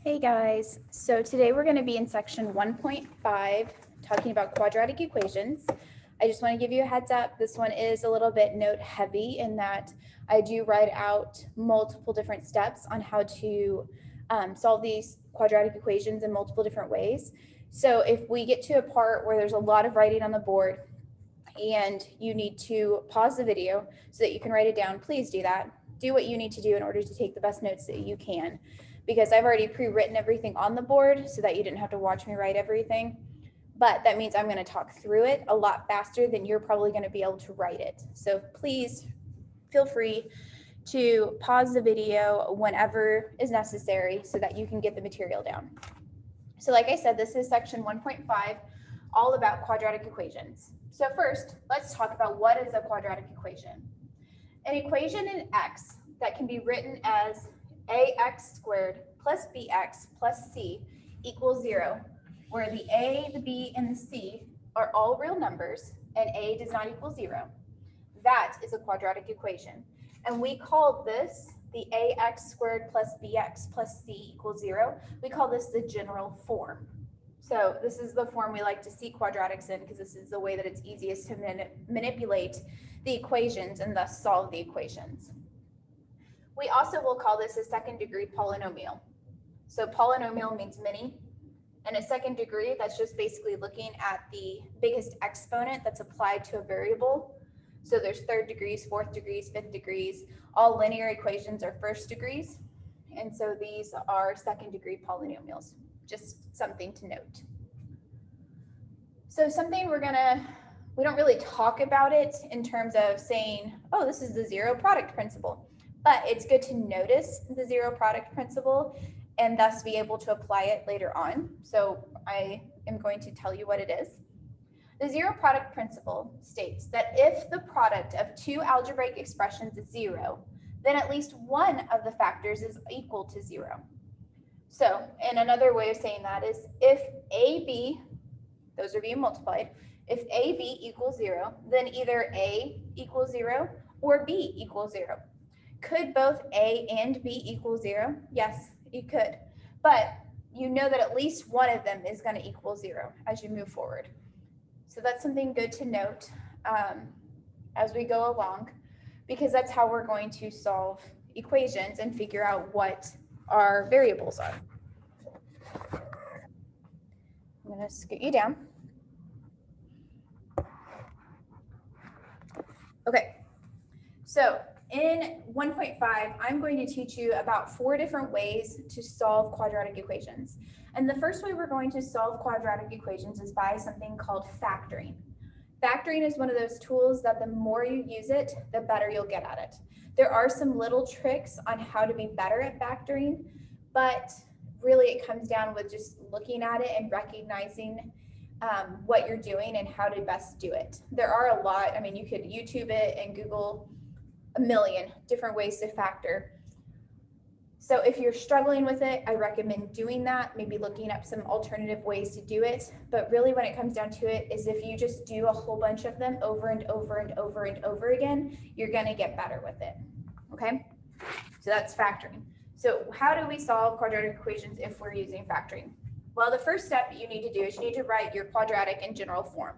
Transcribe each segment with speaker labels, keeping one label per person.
Speaker 1: Hey guys, so today we're going to be in section 1.5 talking about quadratic equations. I just want to give you a heads up. This one is a little bit note heavy in that I do write out multiple different steps on how to solve these quadratic equations in multiple different ways. So if we get to a part where there's a lot of writing on the board and you need to pause the video so that you can write it down, please do that. Do what you need to do in order to take the best notes that you can, because I've already pre-written everything on the board so that you didn't have to watch me write everything. But that means I'm going to talk through it a lot faster than you're probably going to be able to write it. So please feel free to pause the video whenever is necessary so that you can get the material down. So like I said, this is section 1.5, all about quadratic equations. So first, let's talk about what is a quadratic equation. An equation in x that can be written as ax squared plus bx plus c equals 0, where the a, the b, and the c are all real numbers and a does not equal 0. That is a quadratic equation. And we call this the ax squared plus bx plus c equals 0. We call this the general form. So this is the form we like to see quadratics in because this is the way that it's easiest to manipulate the equations and thus solve the equations. We also will call this a second degree polynomial. So polynomial means many, and a second degree, that's just basically looking at the biggest exponent that's applied to a variable. So there's third degrees, fourth degrees, fifth degrees. All linear equations are first degrees, and so these are second degree polynomials. Just something to note. So something we don't really talk about it in terms of saying, oh, this is the zero product principle. But it's good to notice the zero product principle and thus be able to apply it later on. So I am going to tell you what it is. The zero product principle states that if the product of two algebraic expressions is 0, then at least one of the factors is equal to 0. So, and another way of saying that is if AB, those are being multiplied, if AB equals 0, then either A equals 0 or B equals 0. Could both A and B equal 0? Yes, it could. But you know that at least one of them is going to equal 0 as you move forward. So that's something good to note as we go along, because that's how we're going to solve equations and figure out what our variables are. I'm going to scoot you down. Okay, so in 1.5, I'm going to teach you about 4 different ways to solve quadratic equations. And the first way we're going to solve quadratic equations is by something called factoring. Factoring is one of those tools that the more you use it, the better you'll get at it. There are some little tricks on how to be better at factoring, but really it comes down with just looking at it and recognizing what you're doing and how to best do it. There are a lot, I mean, you could YouTube it and Google a million different ways to factor. So if you're struggling with it, I recommend doing that, maybe looking up some alternative ways to do it. But really when it comes down to it is if you just do a whole bunch of them over and over and over and over again, you're going to get better with it. Okay, so that's factoring. So how do we solve quadratic equations if we're using factoring? Well, the first step you need to do is you need to write your quadratic in general form.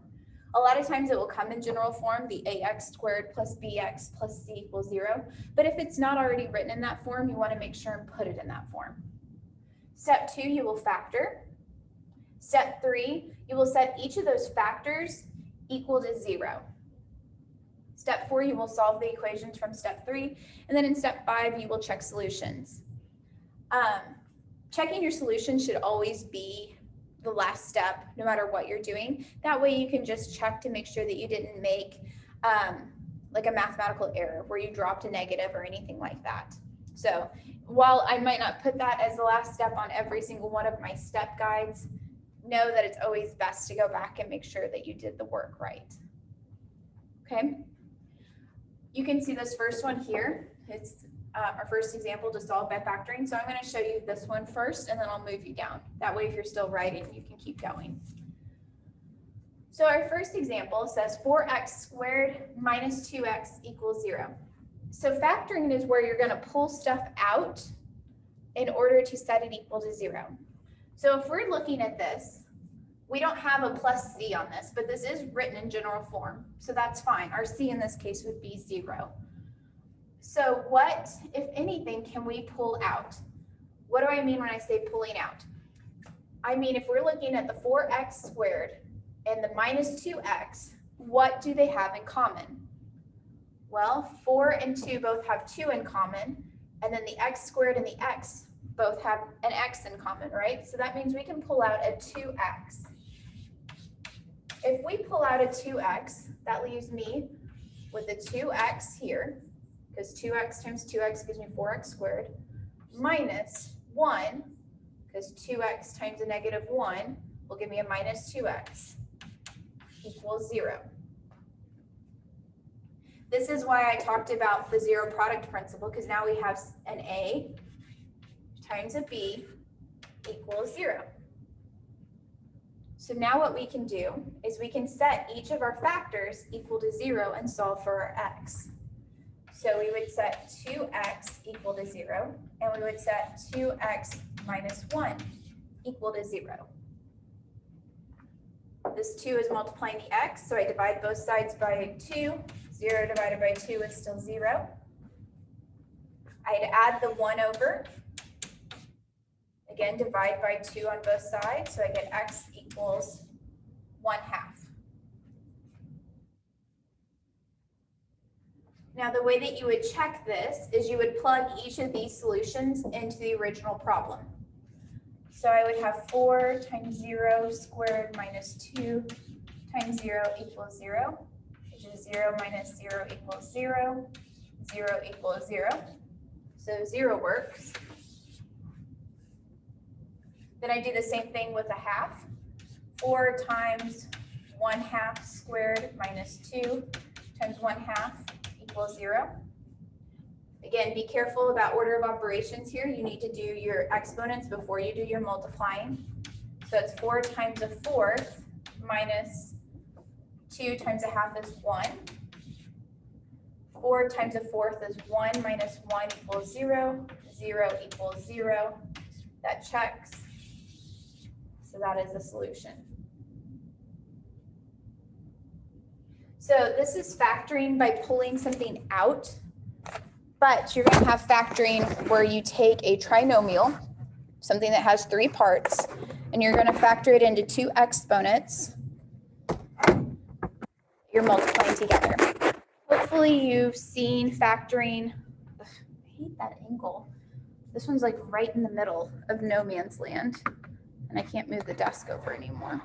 Speaker 1: A lot of times it will come in general form, the ax squared plus bx plus c equals 0. But if it's not already written in that form, you want to make sure and put it in that form. Step 2, you will factor. Step 3, you will set each of those factors equal to 0. Step 4, you will solve the equations from step 3. And then in step 5, you will check solutions. Checking your solution should always be the last step, no matter what you're doing. That way you can just check to make sure that you didn't make like a mathematical error where you dropped a negative or anything like that. So while I might not put that as the last step on every single one of my step guides, know that it's always best to go back and make sure that you did the work right. Okay. You can see this first one here. It's our first example to solve by factoring. So I'm going to show you this one first, and then I'll move you down. That way, if you're still writing, you can keep going. So our first example says 4x squared minus 2x equals 0. So factoring is where you're going to pull stuff out in order to set it equal to 0. So if we're looking at this, we don't have a plus c on this, but this is written in general form, so that's fine. Our c in this case would be 0. So what, if anything, can we pull out? What do I mean when I say pulling out? I mean, if we're looking at the 4x squared and the minus 2x, what do they have in common? Well, 4 and 2 both have 2 in common, and then the x squared and the x both have an x in common, right? So that means we can pull out a 2x. If we pull out a 2x, that leaves me with a 2x here, because 2x times 2x gives me 4x squared, minus 1, because 2x times a negative 1 will give me a minus 2x, equals 0. This is why I talked about the zero product principle, because now we have an a times a b equals 0. So now what we can do is we can set each of our factors equal to 0 and solve for our x. So we would set 2x equal to 0, and we would set 2x minus 1 equal to 0. This 2 is multiplying the x, so I divide both sides by 2. 0 divided by 2 is still 0. I'd add the 1 over. Again, divide by 2 on both sides, so I get x equals 1/2. Now, the way that you would check this is you would plug each of these solutions into the original problem. So I would have 4 times 0 squared minus 2 times 0 equals 0, which is 0 minus 0 equals 0, 0 equals 0. So 0 works. Then I do the same thing with a half. 4 times 1/2 squared minus 2 times 1/2 equals 0. Again, be careful about order of operations here. You need to do your exponents before you do your multiplying. So it's 4 times a fourth minus 2 times a half is 1. 4 times a fourth is 1 minus 1 equals 0. 0 equals 0. That checks. So that is the solution. So this is factoring by pulling something out, but you're going to have factoring where you take a trinomial, something that has 3 parts, and you're going to factor it into 2 exponents. You're multiplying together. Hopefully you've seen factoring. Ugh, I hate that angle. This one's like right in the middle of no man's land, and I can't move the desk over anymore.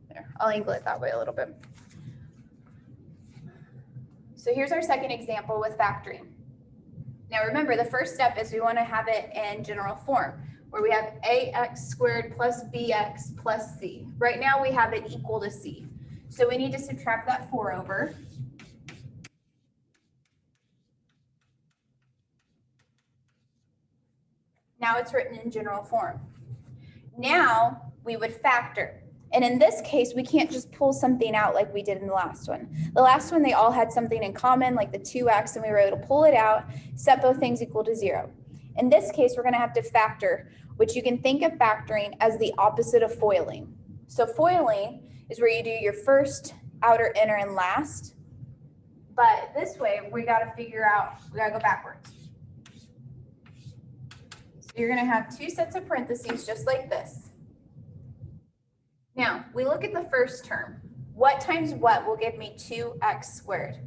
Speaker 1: There, I'll angle it that way a little bit. So here's our second example with factoring. Now remember, the first step is we want to have it in general form, where we have ax squared plus bx plus c. Right now we have it equal to c. So we need to subtract that 4 over. Now it's written in general form. Now we would factor. And in this case, we can't just pull something out like we did in the last one. The last one, they all had something in common, like the 2x, and we were able to pull it out, set both things equal to 0. In this case, we're going to have to factor, which you can think of factoring as the opposite of foiling. So foiling is where you do your first, outer, inner, and last. But this way, we got to figure out, we got to go backwards. So you're going to have 2 sets of parentheses just like this. Now, we look at the first term. What times what will give me 2x squared?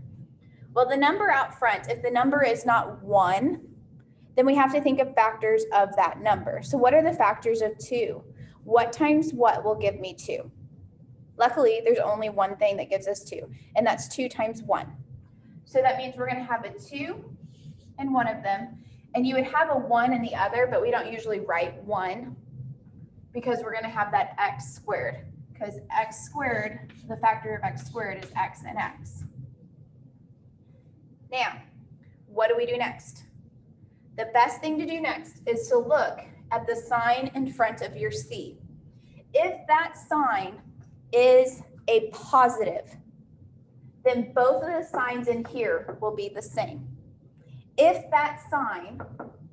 Speaker 1: Well, the number out front, if the number is not 1, then we have to think of factors of that number. So what are the factors of 2? What times what will give me 2? Luckily, there's only one thing that gives us 2, and that's 2 times 1. So that means we're going to have a 2 in one of them, and you would have a 1 in the other, but we don't usually write 1 because we're going to have that x squared, because x squared, the factor of x squared is x and x. Now, what do we do next? The best thing to do next is to look at the sign in front of your c. If that sign is a positive, then both of the signs in here will be the same. If that sign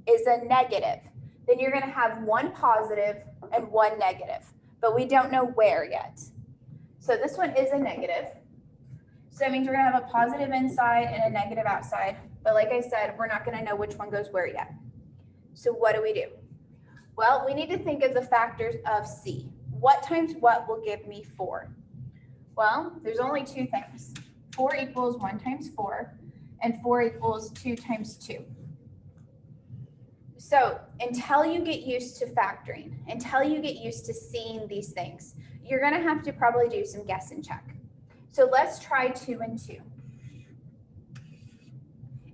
Speaker 1: is a negative, then you're going to have one positive and one negative, but we don't know where yet. So this one is a negative. So that means we're going to have a positive inside and a negative outside. But like I said, we're not going to know which one goes where yet. So what do? Well, we need to think of the factors of C. What times what will give me 4? Well, there's only two things. 4 equals 1 times 4, and 4 equals 2 times 2. So until you get used to factoring, until you get used to seeing these things, you're going to have to probably do some guess and check. So let's try 2 and 2.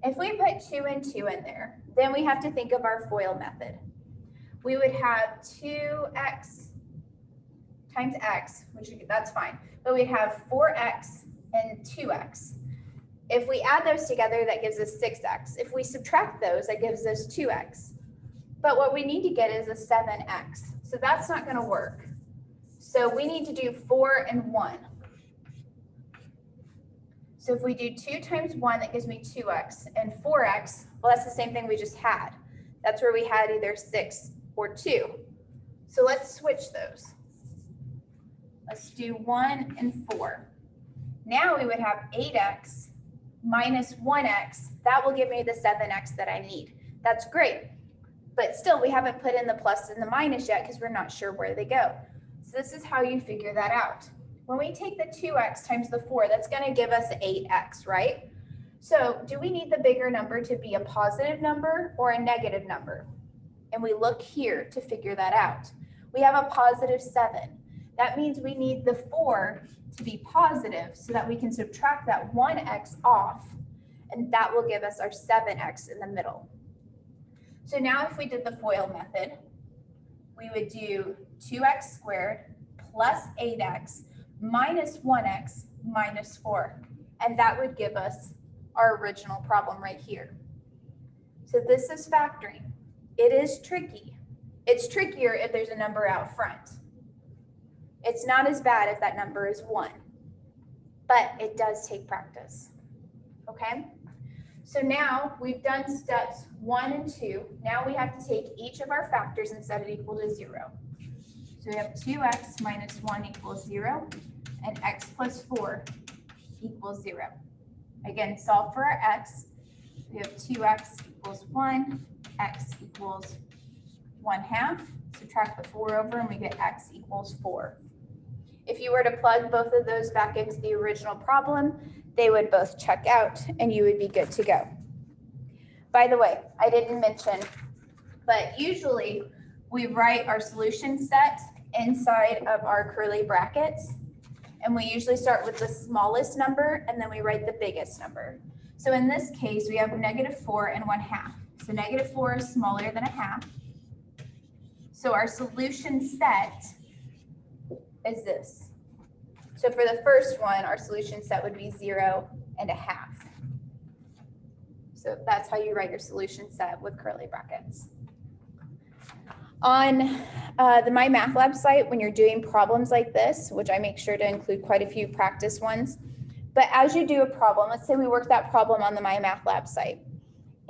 Speaker 1: If we put 2 and 2 in there, then we have to think of our FOIL method. We would have 2x times x, which that's fine, but we'd have 4x and 2x. If we add those together, that gives us 6x. If we subtract those, that gives us 2x. But what we need to get is a 7x. So that's not going to work. So we need to do 4 and 1. So if we do 2 times 1, that gives me 2x, and 4x, well, that's the same thing we just had. That's where we had either 6 or 2. So let's switch those. Let's do 1 and 4. Now we would have 8x minus 1x. That will give me the 7x that I need. That's great. But still, we haven't put in the plus and the minus yet because we're not sure where they go. So this is how you figure that out. When we take the 2x times the 4, that's going to give us 8x, right? So do we need the bigger number to be a positive number or a negative number? And we look here to figure that out. We have a positive 7. That means we need the 4 to be positive so that we can subtract that 1x off, and that will give us our 7x in the middle. So now if we did the FOIL method, we would do 2x squared plus 8x minus 1x minus 4, and that would give us our original problem right here. So this is factoring. It is tricky. It's trickier if there's a number out front. It's not as bad if that number is 1, but it does take practice, okay? So now we've done steps 1 and 2. Now we have to take each of our factors and set it equal to 0. So we have 2x minus 1 equals 0, and x plus 4 equals 0. Again, solve for our x. We have 2x equals 1, x equals 1/2. Subtract the 4 over, and we get x equals 4. If you were to plug both of those back into the original problem, they would both check out and you would be good to go. By the way, I didn't mention, but usually we write our solution set inside of our curly brackets, and we usually start with the smallest number and then we write the biggest number. So in this case, we have -4 and 1/2. So -4 is smaller than 1/2. So our solution set is this. So for the first one, our solution set would be 0 and 1/2. So that's how you write your solution set with curly brackets. On the My Math Lab site, when you're doing problems like this, which I make sure to include quite a few practice ones, but as you do a problem, let's say we work that problem on the My Math Lab site,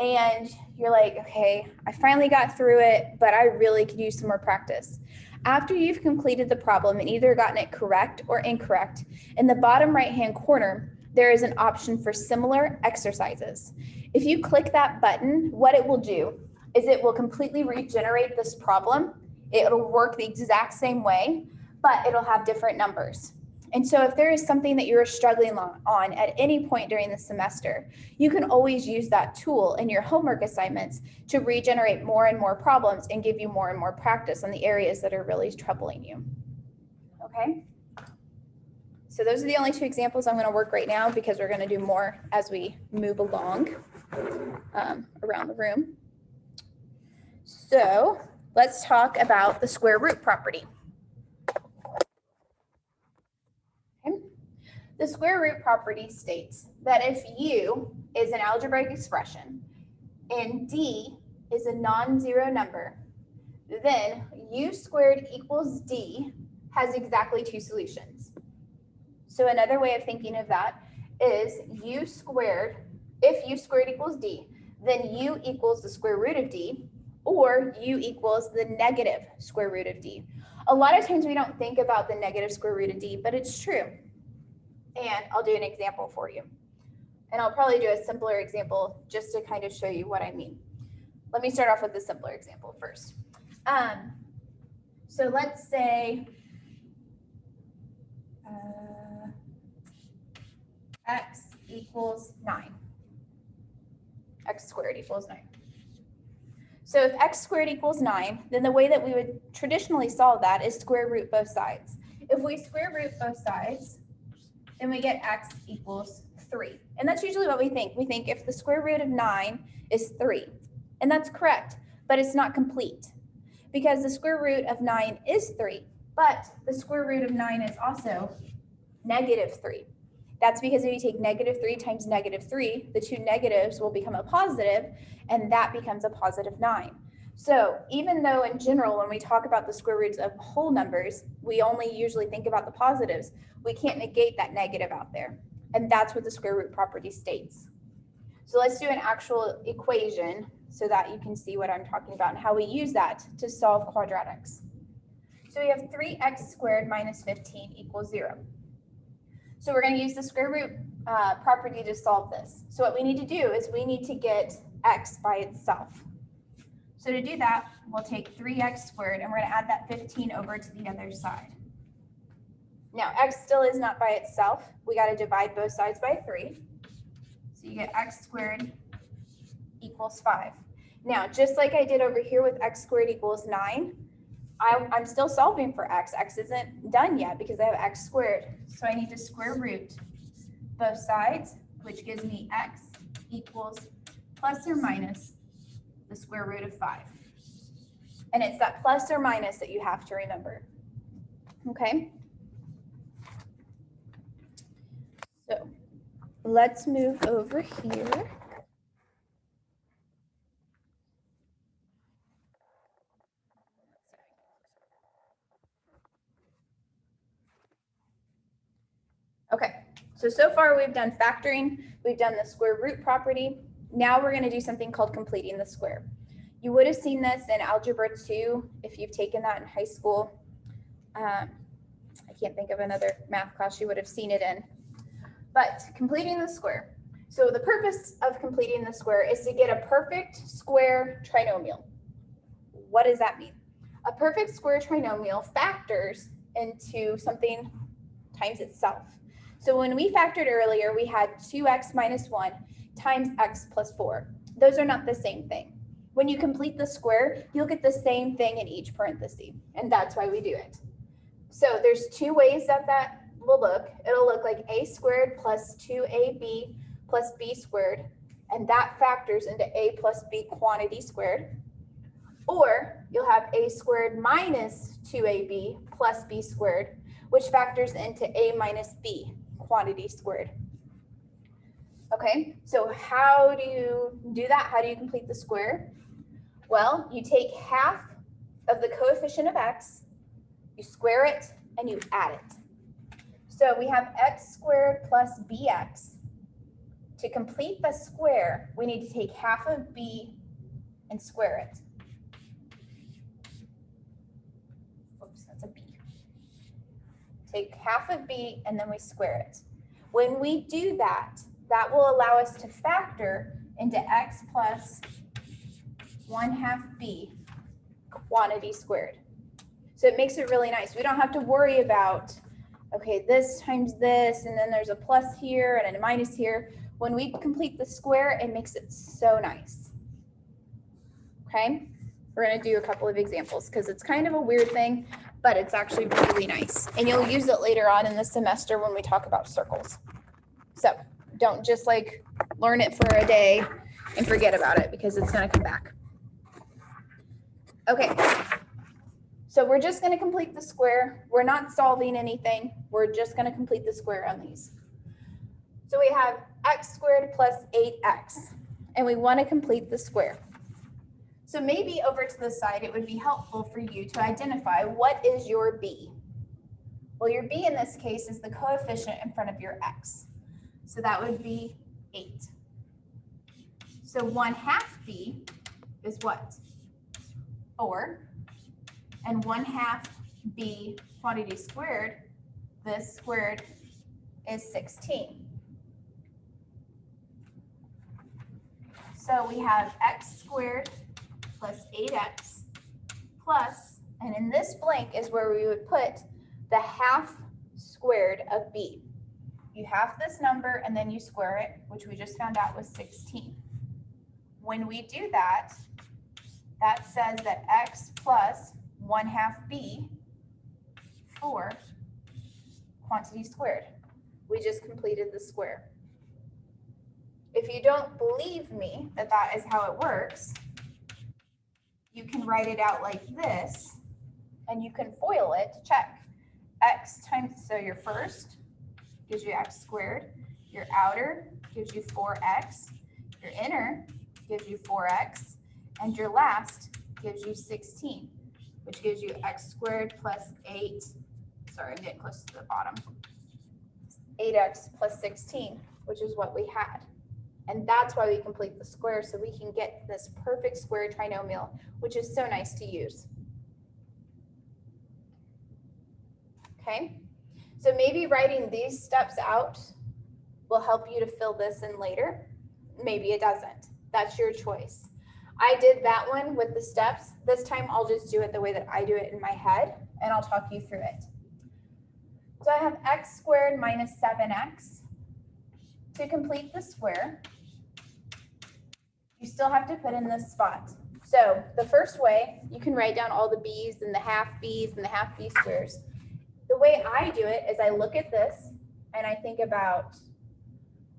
Speaker 1: and you're like, okay, I finally got through it, but I really could use some more practice. After you've completed the problem and either gotten it correct or incorrect, in the bottom right-hand corner, there is an option for similar exercises. If you click that button, what it will do is it will completely regenerate this problem. It'll work the exact same way, but it'll have different numbers. And so if there is something that you're struggling on at any point during the semester, you can always use that tool in your homework assignments to regenerate more and more problems and give you more and more practice on the areas that are really troubling you. Okay? So those are the only 2 examples I'm going to work right now because we're going to do more as we move along around the room. So let's talk about the square root property. The square root property states that if u is an algebraic expression and d is a non-zero number, then u squared equals d has exactly 2 solutions. So another way of thinking of that is u squared, if u squared equals d, then u equals the square root of d, or u equals the negative square root of d. A lot of times we don't think about the negative square root of d, but it's true. And I'll do an example for you. And I'll probably do a simpler example just to kind of show you what I mean. Let me start off with the simpler example first. So let's say x equals 9. X squared equals 9. So if x squared equals 9, then the way that we would traditionally solve that is square root both sides. If we square root both sides, then we get x equals 3. And that's usually what we think. We think if the square root of 9 is 3. And that's correct, but it's not complete. Because the square root of 9 is 3, but the square root of 9 is also negative 3. That's because if you take negative 3 times negative 3, the two negatives will become a positive, and that becomes a positive 9. So even though in general, when we talk about the square roots of whole numbers, we only usually think about the positives, we can't negate that negative out there. And that's what the square root property states. So let's do an actual equation so that you can see what I'm talking about and how we use that to solve quadratics. So we have 3x squared minus 15 equals 0. So we're going to use the square root property to solve this. So what we need to do is we need to get x by itself. So to do that, we'll take 3x squared and we're going to add that 15 over to the other side. Now, x still is not by itself. We got to divide both sides by 3. So you get x squared equals 5. Now, just like I did over here with x squared equals 9, I'm still solving for x. X isn't done yet because I have x squared. So I need to square root both sides, which gives me x equals plus or minus the square root of 5. And it's that plus or minus that you have to remember. Okay? So let's move over here. Okay, so far we've done factoring, we've done the square root property. Now we're going to do something called completing the square. You would have seen this in Algebra 2 if you've taken that in high school. I can't think of another math class you would have seen it in. But completing the square. So the purpose of completing the square is to get a perfect square trinomial. What does that mean? A perfect square trinomial factors into something times itself. So when we factored earlier, we had 2x minus 1 times x plus 4. Those are not the same thing. When you complete the square, you'll get the same thing in each parenthesis, and that's why we do it. So there's two ways that will look. It'll look like a squared plus 2ab plus b squared, and that factors into a plus b quantity squared. Or you'll have a squared minus 2ab plus b squared, which factors into a minus b quantity squared. Okay, so how do you do that? How do you complete the square? Well, you take half of the coefficient of x, you square it, and you add it. So we have x squared plus bx. To complete the square, we need to take half of b and square it. Oops, that's a b. Take half of b and then we square it. When we do that, that will allow us to factor into x plus 1/2 b quantity squared. So it makes it really nice. We don't have to worry about, okay, this times this, and then there's a plus here and a minus here. When we complete the square, it makes it so nice. Okay, we're going to do a couple of examples because it's kind of a weird thing, but it's actually really nice. And you'll use it later on in the semester when we talk about circles. So don't just like learn it for a day and forget about it because it's going to come back. Okay, so we're just going to complete the square. We're not solving anything. We're just going to complete the square on these. So we have x squared plus 8x, and we want to complete the square. So maybe over to the side, it would be helpful for you to identify what is your b. Well, your b in this case is the coefficient in front of your x. So that would be 8. So 1/2 b is what? 4. And 1/2 b quantity squared, this squared is 16. So we have x squared plus 8x plus, and in this blank is where we would put the 1/2 squared of b. You have this number and then you square it, which we just found out was 16. When we do that, that says that x plus 1/2 b, 4, quantity squared. We just completed the square. If you don't believe me that that is how it works, you can write it out like this, and you can FOIL it to check. X times, so your first gives you x squared, your outer gives you 4x, your inner gives you 4x, and your last gives you 16, which gives you x squared plus 8, sorry, I'm getting close to the bottom, 8x plus 16, which is what we had. And that's why we complete the square, so we can get this perfect square trinomial, which is so nice to use. Okay, so maybe writing these steps out will help you to fill this in later. Maybe it doesn't. That's your choice. I did that one with the steps. This time I'll just do it the way that I do it in my head, and I'll talk you through it. So I have x squared minus 7x. To complete the square, you still have to put in this spot. So the first way, you can write down all the b's and the 1/2 b's and the 1/2 b squares. The way I do it is I look at this and I think about,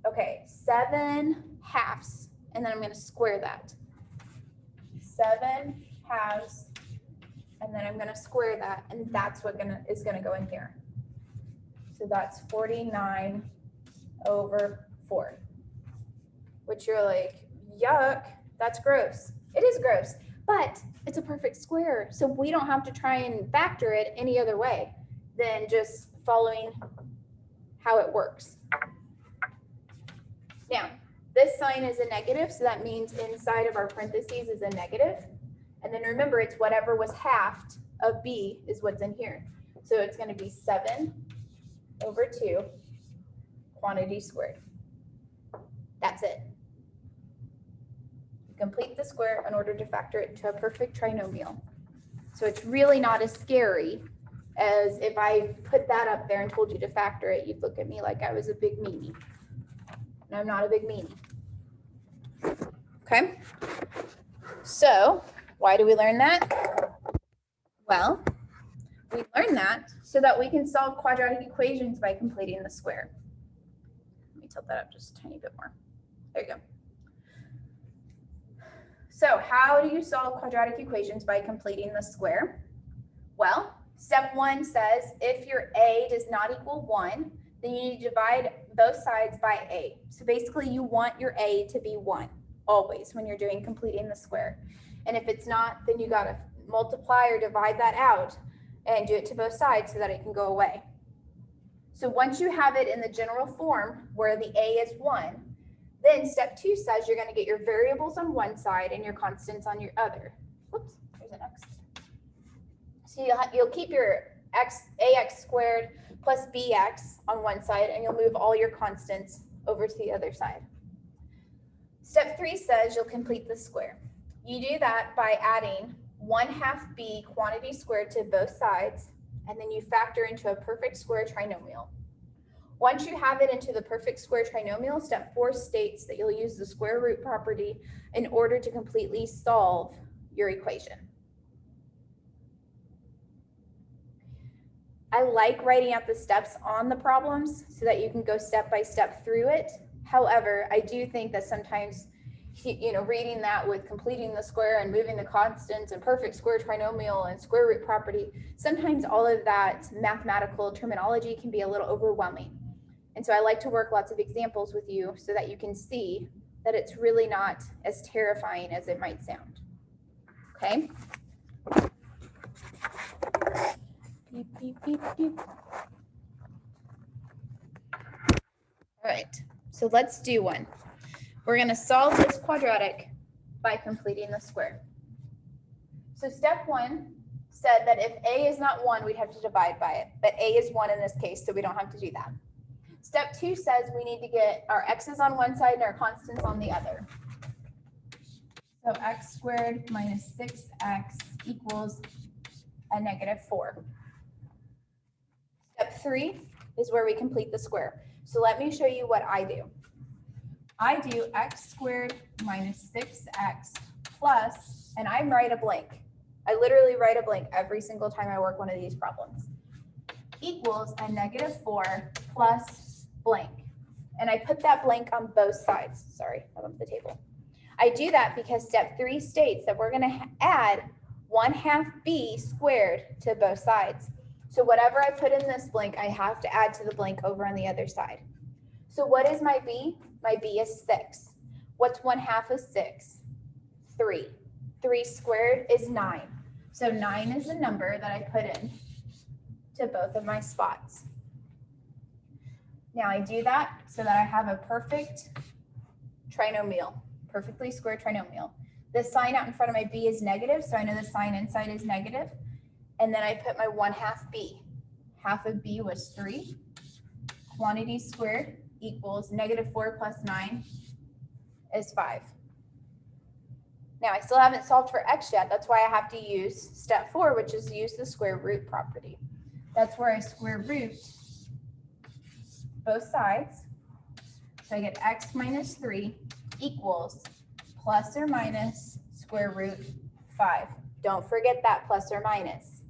Speaker 1: okay, 7/2, and then I'm going to square that. 7/2, and then I'm going to square that, and that's what is going to go in here. So that's 49/4, which you're like, yuck, that's gross. It is gross, but it's a perfect square, so we don't have to try and factor it any other way than just following how it works. Now, this sign is a negative, so that means inside of our parentheses is a negative. And then remember, it's whatever was halved of b is what's in here. So it's going to be 7/2 quantity squared. That's it. You complete the square in order to factor it into a perfect trinomial. So it's really not as scary as if I put that up there and told you to factor it. You'd look at me like I was a big meanie. And I'm not a big meanie. Okay? So why do we learn that? Well, we learn that so that we can solve quadratic equations by completing the square. Let me tilt that up just a tiny bit more. There you go. So how do you solve quadratic equations by completing the square? Well, step 1 says if your a does not equal 1, then you need to divide both sides by a. So basically you want your a to be 1 always when you're doing completing the square. And if it's not, then you got to multiply or divide that out and do it to both sides so that it can go away. So once you have it in the general form where the a is 1, then step 2 says you're going to get your variables on one side and your constants on your other. Whoops, there's an x. So you'll keep your ax squared plus bx on one side, and you'll move all your constants over to the other side. Step 3 says you'll complete the square. You do that by adding 1/2 b quantity squared to both sides, and then you factor into a perfect square trinomial. Once you have it into the perfect square trinomial, step 4 states that you'll use the square root property in order to completely solve your equation. I like writing out the steps on the problems so that you can go step by step through it. However, I do think that sometimes, reading that with completing the square and moving the constants and perfect square trinomial and square root property, sometimes all of that mathematical terminology can be a little overwhelming. And so I like to work lots of examples with you so that you can see that it's really not as terrifying as it might sound. Okay? Beep, beep, beep, beep. All right, so let's do one. We're going to solve this quadratic by completing the square. So step 1 said that if a is not 1, we'd have to divide by it. But a is 1 in this case, so we don't have to do that. Step 2 says we need to get our x's on one side and our constants on the other. So x squared minus 6x equals a -4. Step 3 is where we complete the square. So let me show you what I do. I do x squared minus 6x plus, and I write a blank. I literally write a blank every single time I work one of these problems. Equals a -4 plus blank. And I put that blank on both sides. Sorry, I bumped the table. I do that because step 3 states that we're going to add 1/2 b squared to both sides. So whatever I put in this blank, I have to add to the blank over on the other side. So what is my b? My b is 6. What's 1/2 of 6? 3. 3 squared is 9. So 9 is the number that I put in to both of my spots. Now I do that so that I have a perfect trinomial, perfectly square trinomial. The sign out in front of my b is negative, so I know the sign inside is negative. And then I put my 1/2 b. Half of b was 3. Quantity squared equals -4 plus 9 is 5. Now I still haven't solved for x yet. That's why I have to use step 4, which is use the square root property. That's where I square root both sides. So I get x minus 3 equals plus or minus square root 5. Don't forget that plus or minus.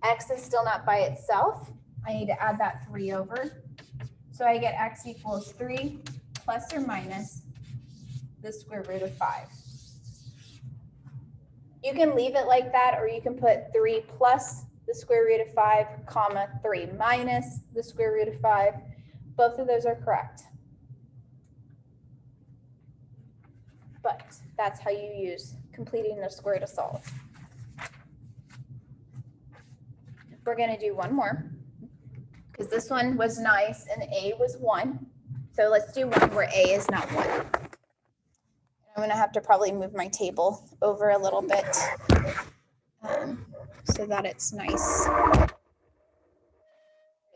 Speaker 1: X is still not by itself. I need to add that 3 over. So I get x equals 3 plus or minus the square root of 5. You can leave it like that, or you can put 3 plus the square root of 5, comma 3 minus the square root of 5. Both of those are correct. But that's how you use completing the square to solve. We're going to do one more, because this one was nice and a was 1. So let's do one where a is not 1. I'm going to have to probably move my table over a little bit so that it's nice, at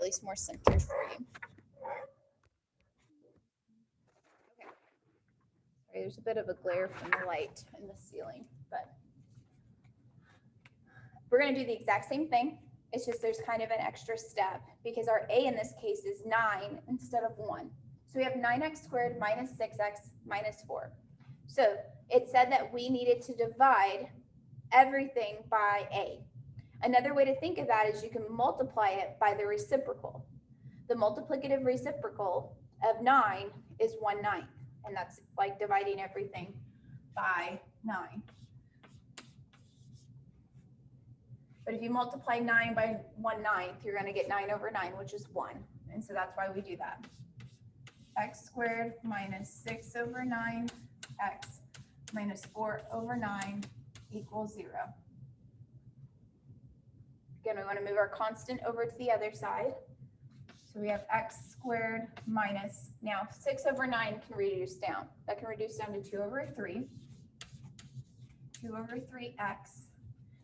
Speaker 1: least more centered for you. Okay. Sorry, there's a bit of a glare from the light in the ceiling, but we're going to do the exact same thing. It's just there's kind of an extra step because our a in this case is 9 instead of 1. So we have 9x squared minus 6x minus 4. So it said that we needed to divide everything by a. Another way to think of that is you can multiply it by the reciprocal. The multiplicative reciprocal of 9 is 1/9, and that's like dividing everything by 9. But if you multiply 9 by 1/9, you're going to get 9 over 9, which is 1. And so that's why we do that. X squared minus 6 over 9x minus 4 over 9 equals 0. Again, we want to move our constant over to the other side. So we have x squared minus, now 6 over 9 can reduce down. That can reduce down to 2 over 3. 2 over 3x.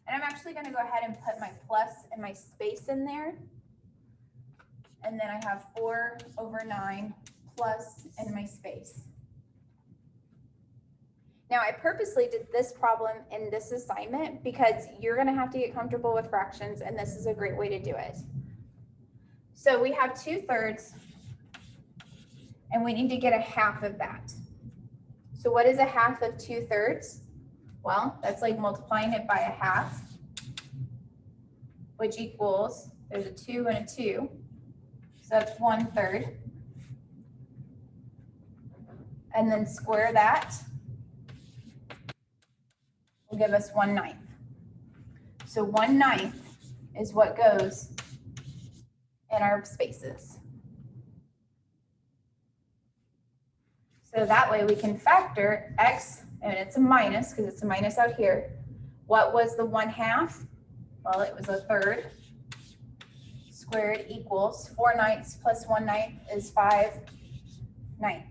Speaker 1: And I'm actually going to go ahead and put my plus and my space in there. And then I have 4 over 9 plus and my space. Now, I purposely did this problem in this assignment because you're going to have to get comfortable with fractions, and this is a great way to do it. So we have 2/3, and we need to get a half of that. So what is a half of 2/3? Well, that's like multiplying it by a half, which equals, there's a 2 and a 2, so that's 1/3. And then square that will give us 1/9. So 1/9 is what goes in our spaces. So that way we can factor x, and it's a minus because it's a minus out here. What was the 1/2? Well, it was 1/3. Squared equals 4/9 plus 1/9 is 5/9.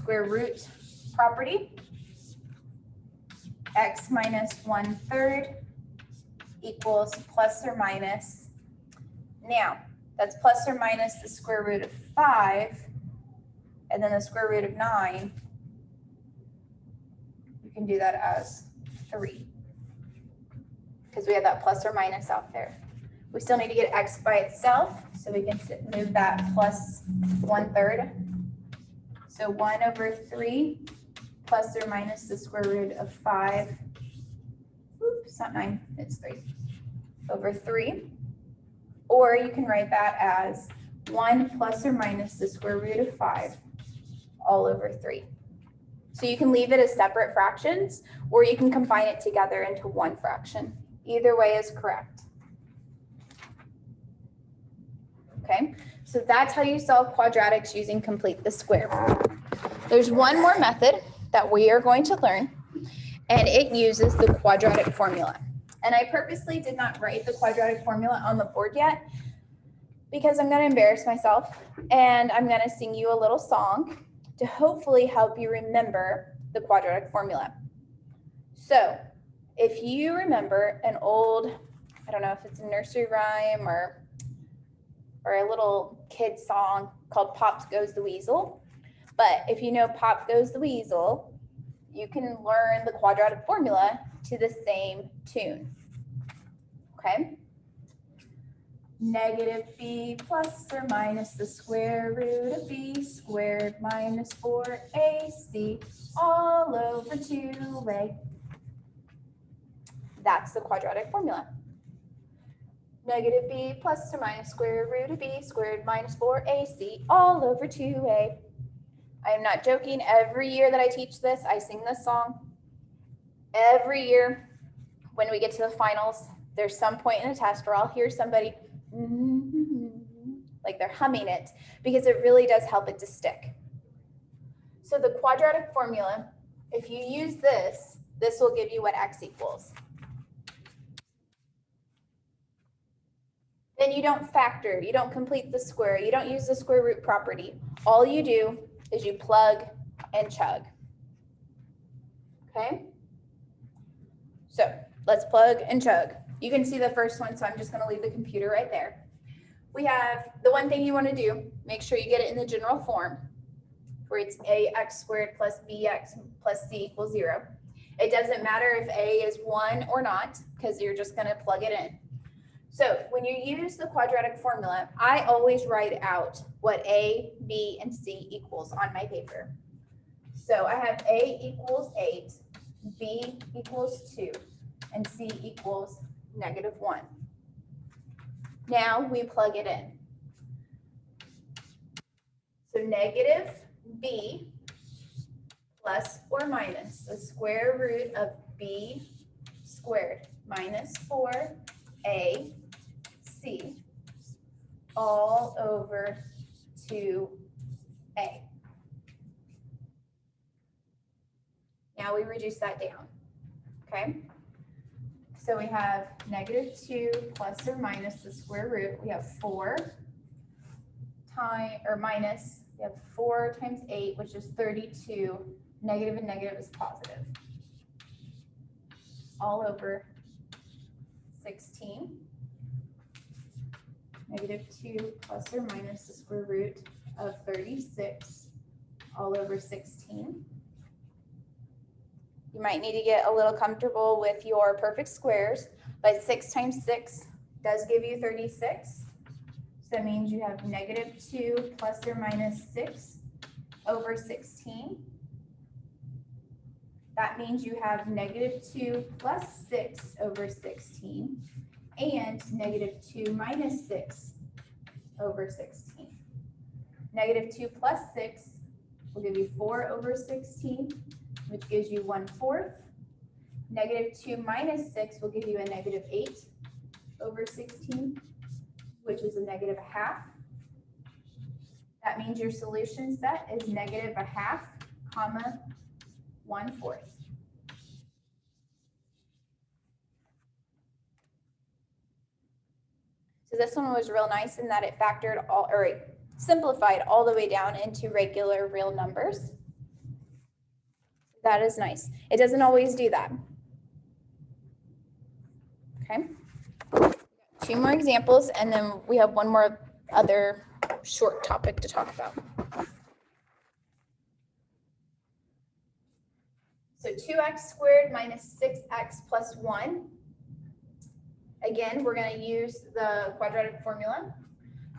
Speaker 1: square root property. X minus 1/3 equals plus or minus. Now, that's plus or minus the square root of 5, and then the square root of 9. You can do that as 3, because we have that plus or minus out there. We still need to get x by itself, so we can move that plus 1/3. So 1/3 plus or minus the square root of 5. Oops, not 9, it's 3. Over 3. Or you can write that as 1 plus or minus the square root of 5 all over 3. So you can leave it as separate fractions, or you can combine it together into one fraction. Either way is correct. Okay, so that's how you solve quadratics using complete the square. There's one more method that we are going to learn, and it uses the quadratic formula. And I purposely did not write the quadratic formula on the board yet, because I'm going to embarrass myself, and I'm going to sing you a little song to hopefully help you remember the quadratic formula. So if you remember an old, I don't know if it's a nursery rhyme or a little kid song called Pop Goes the Weasel, but if you know Pop Goes the Weasel, you can learn the quadratic formula to the same tune. Okay? Negative b plus or minus the square root of b squared minus 4ac all over 2a. That's the quadratic formula. Negative b plus or minus square root of b squared minus 4ac all over 2a. I am not joking. Every year that I teach this, I sing this song. Every year when we get to the finals, there's some point in a test where I'll hear somebody like they're humming it, because it really does help it to stick. So the quadratic formula, if you use this, this will give you what x equals. Then you don't factor, you don't complete the square, you don't use the square root property. All you do is you plug and chug. Okay? So let's plug and chug. You can see the first one, so I'm just going to leave the computer right there. We have the one thing you want to do, make sure you get it in the general form, where it's ax squared plus bx plus c equals 0. It doesn't matter if a is 1 or not, because you're just going to plug it in. So when you use the quadratic formula, I always write out what a, b, and c equals on my paper. So I have a equals 8, b equals 2, and c equals -1. Now we plug it in. So negative b plus or minus the square root of b squared minus 4ac all over 2a. Now we reduce that down, okay? So we have -2 plus or minus the square root. We have 4 times, or minus, we have 4 times 8, which is 32. Negative and negative is positive. All over 16. -2 plus or minus the square root of 36 all over 16. You might need to get a little comfortable with your perfect squares, but 6 times 6 does give you 36. So that means you have -2 plus or minus 6 over 16. That means you have -2 plus 6 over 16 and -2 minus 6 over 16. -2 plus 6 will give you 4 over 16, which gives you 1/4. -2 minus 6 will give you a -8 over 16, which is a -1/2. That means your solution set is -1/2, comma, 1/4. So this one was real nice in that it factored all, or it simplified all the way down into regular real numbers. That is nice. It doesn't always do that. Okay. 2 more examples, and then we have one more other short topic to talk about. So 2x squared minus 6x plus 1. Again, we're going to use the quadratic formula.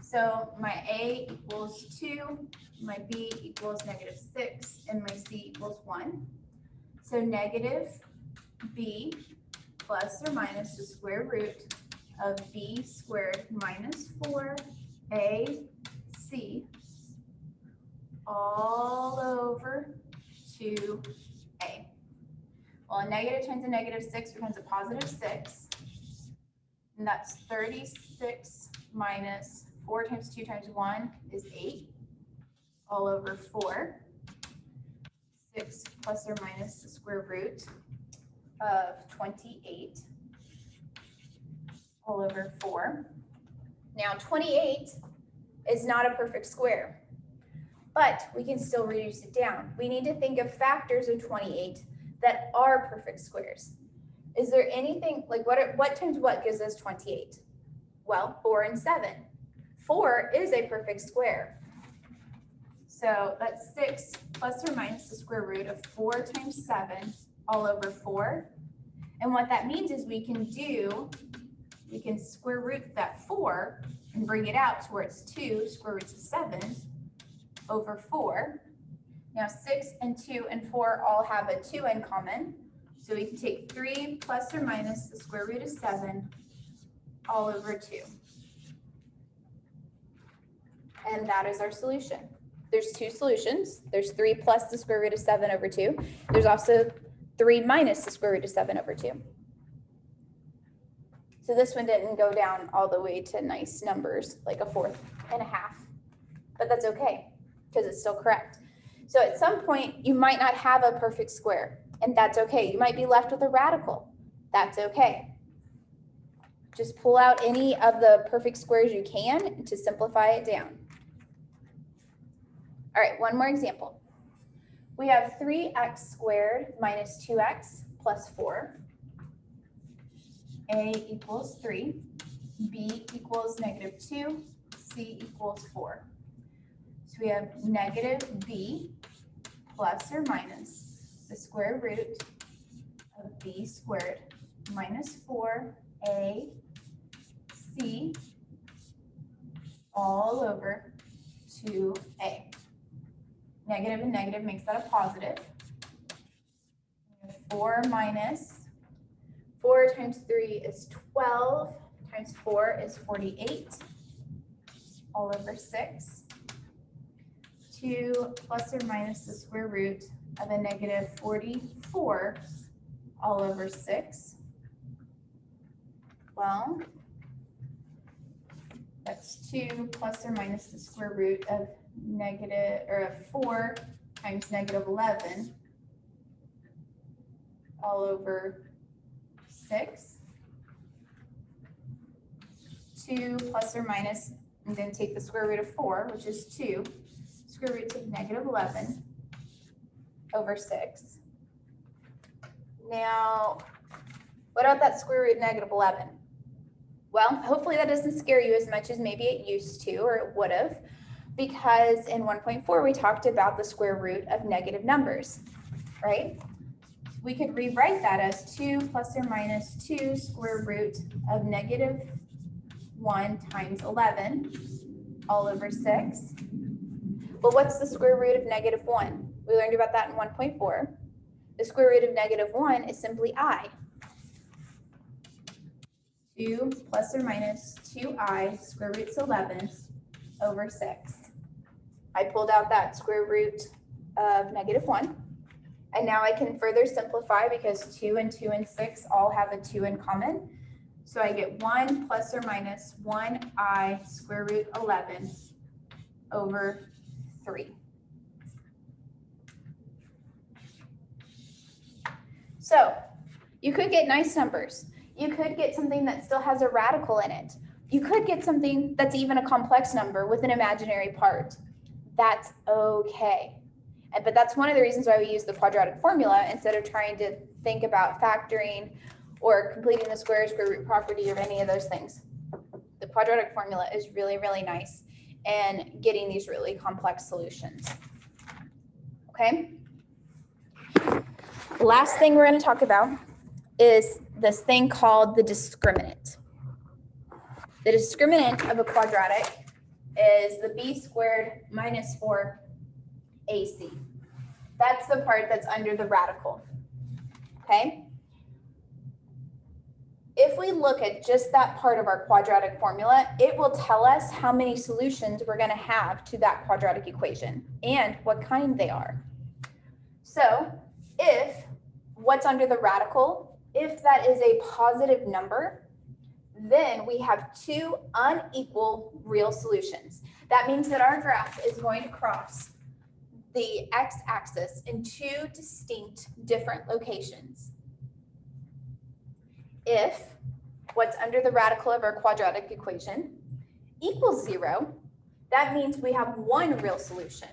Speaker 1: So my A equals 2, my B equals -6, and my C equals 1. So negative B plus or minus the square root of B squared minus 4AC all over 2A. Well, a negative times a -6 becomes a +6. And that's 36 minus 4 times 2 times 1 is 8 all over 4. 6 plus or minus the square root of 28 all over 4. Now 28 is not a perfect square, but we can still reduce it down. We need to think of factors of 28 that are perfect squares. Is there anything, like what times what gives us 28? Well, 4 and 7. 4 is a perfect square. So that's 6 plus or minus the square root of 4 times 7 all over 4. And what that means is we can square root that 4 and bring it out to where it's 2 square roots of 7 over 4. Now 6 and 2 and 4 all have a 2 in common. So we can take 3 plus or minus the square root of 7 all over 2. And that is our solution. There's 2 solutions. There's 3 plus the square root of 7 over 2. There's also 3 minus the square root of 7 over 2. So this one didn't go down all the way to nice numbers, like a 1/4 and a half. But that's okay, because it's still correct. So at some point, you might not have a perfect square, and that's okay. You might be left with a radical. That's okay. Just pull out any of the perfect squares you can to simplify it down. All right, one more example. We have 3x squared minus 2x plus 4. A equals 3, B equals -2, C equals 4. So we have negative B plus or minus the square root of B squared minus 4AC all over 2A. Negative and negative makes that a positive. 4 minus 4 times 3 is 12, times 4 is 48, all over 6. 2 plus or minus the square root of a -44, all over 6. Well, that's 2 plus or minus the square root of 4 times -11, all over 6. 2 plus or minus, and then take the square root of 4, which is 2, square roots of -11 over 6. Now, what about that square root of -11? Well, hopefully that doesn't scare you as much as maybe it used to, or it would have, because in 1.4 we talked about the square root of negative numbers, right? We could rewrite that as 2 plus or minus 2 square root of -1 times 11 all over 6. Well, what's the square root of -1? We learned about that in 1.4. The square root of -1 is simply I. 2 plus or minus 2i square root 11 over 6. I pulled out that square root of -1. And now I can further simplify because 2 and 2 and 6 all have a 2 in common. So I get 1 plus or minus 1i square root 11 over 3. So you could get nice numbers. You could get something that still has a radical in it. You could get something that's even a complex number with an imaginary part. That's okay. But that's one of the reasons why we use the quadratic formula instead of trying to think about factoring or completing the square root property or any of those things. The quadratic formula is really, really nice in getting these really complex solutions. Okay? Last thing we're going to talk about is this thing called the discriminant. The discriminant of a quadratic is the b squared minus 4ac. That's the part that's under the radical. Okay? If we look at just that part of our quadratic formula, it will tell us how many solutions we're going to have to that quadratic equation and what kind they are. So if what's under the radical, if that is a positive number, then we have two unequal real solutions. That means that our graph is going to cross the x-axis in two distinct different locations. If what's under the radical of our quadratic equation equals 0, that means we have one real solution.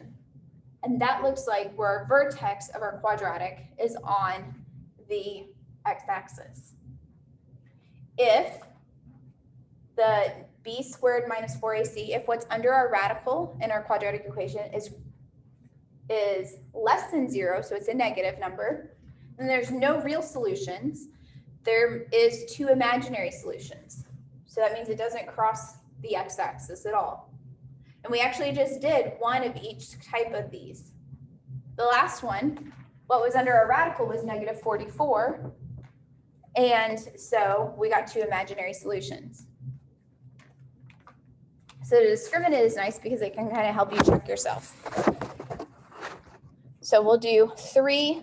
Speaker 1: And that looks like where our vertex of our quadratic is on the x-axis. If the b squared minus 4ac, if what's under our radical in our quadratic equation is less than 0, so it's a negative number, then there's no real solutions. There is two imaginary solutions. So that means it doesn't cross the x-axis at all. And we actually just did one of each type of these. The last one, what was under our radical was negative 44. And so we got two imaginary solutions. So the discriminant is nice because it can kind of help you check yourself. So we'll do 3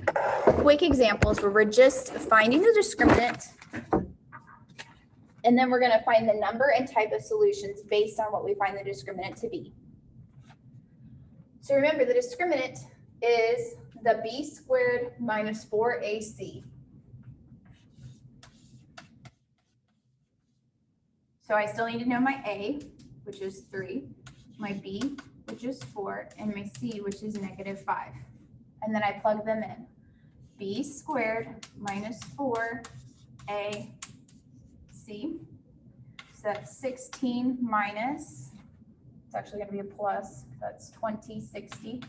Speaker 1: quick examples where we're just finding the discriminant, and then we're going to find the number and type of solutions based on what we find the discriminant to be. So remember, the discriminant is the b squared minus 4ac. So I still need to know my a, which is 3, my b, which is 4, and my c, which is negative 5. And then I plug them in. B squared minus 4ac. So that's 16 minus, it's actually going to be a plus, that's 2060,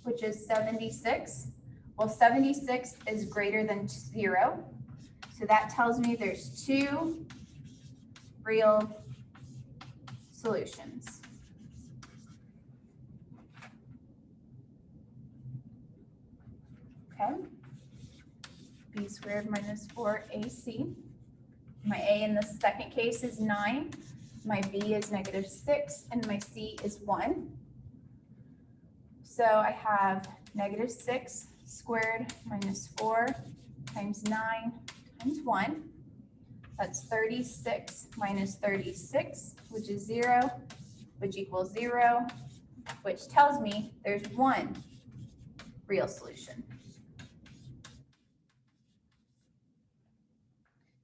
Speaker 1: which is 76. Well, 76 is greater than 0. So that tells me there's two real solutions. Okay, b squared minus 4ac. My a in the second case is 9, my b is negative 6, and my c is 1. So I have negative 6 squared minus 4 times 9 times 1. That's 36 minus 36, which is 0, which equals 0, which tells me there's one real solution.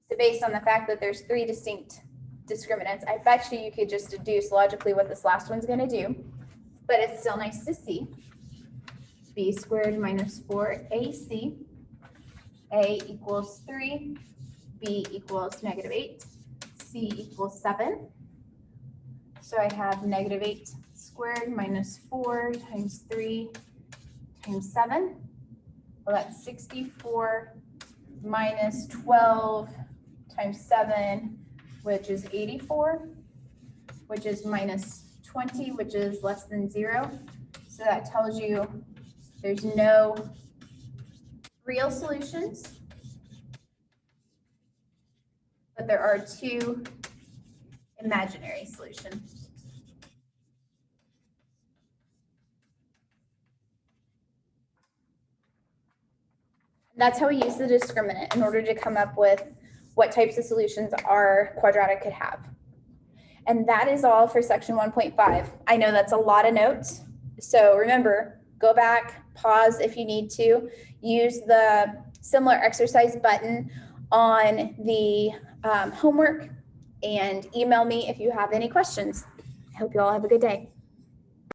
Speaker 1: So based on the fact that there's 3 distinct discriminants, I bet you could just deduce logically what this last one's going to do, but it's still nice to see. B squared minus 4ac, a equals 3, b equals negative 8, c equals 7. So I have negative 8 squared minus 4 times 3 times 7. Well, that's 64 minus 12 times 7, which is 84, which is minus 20, which is less than 0. So that tells you there's no real solutions, but there are 2 imaginary solutions. That's how we use the discriminant in order to come up with what types of solutions our quadratic could have. And that is all for section 1.5. I know that's a lot of notes. So remember, go back, pause if you need to, use the similar exercise button on the homework, and email me if you have any questions. I hope you all have a good day.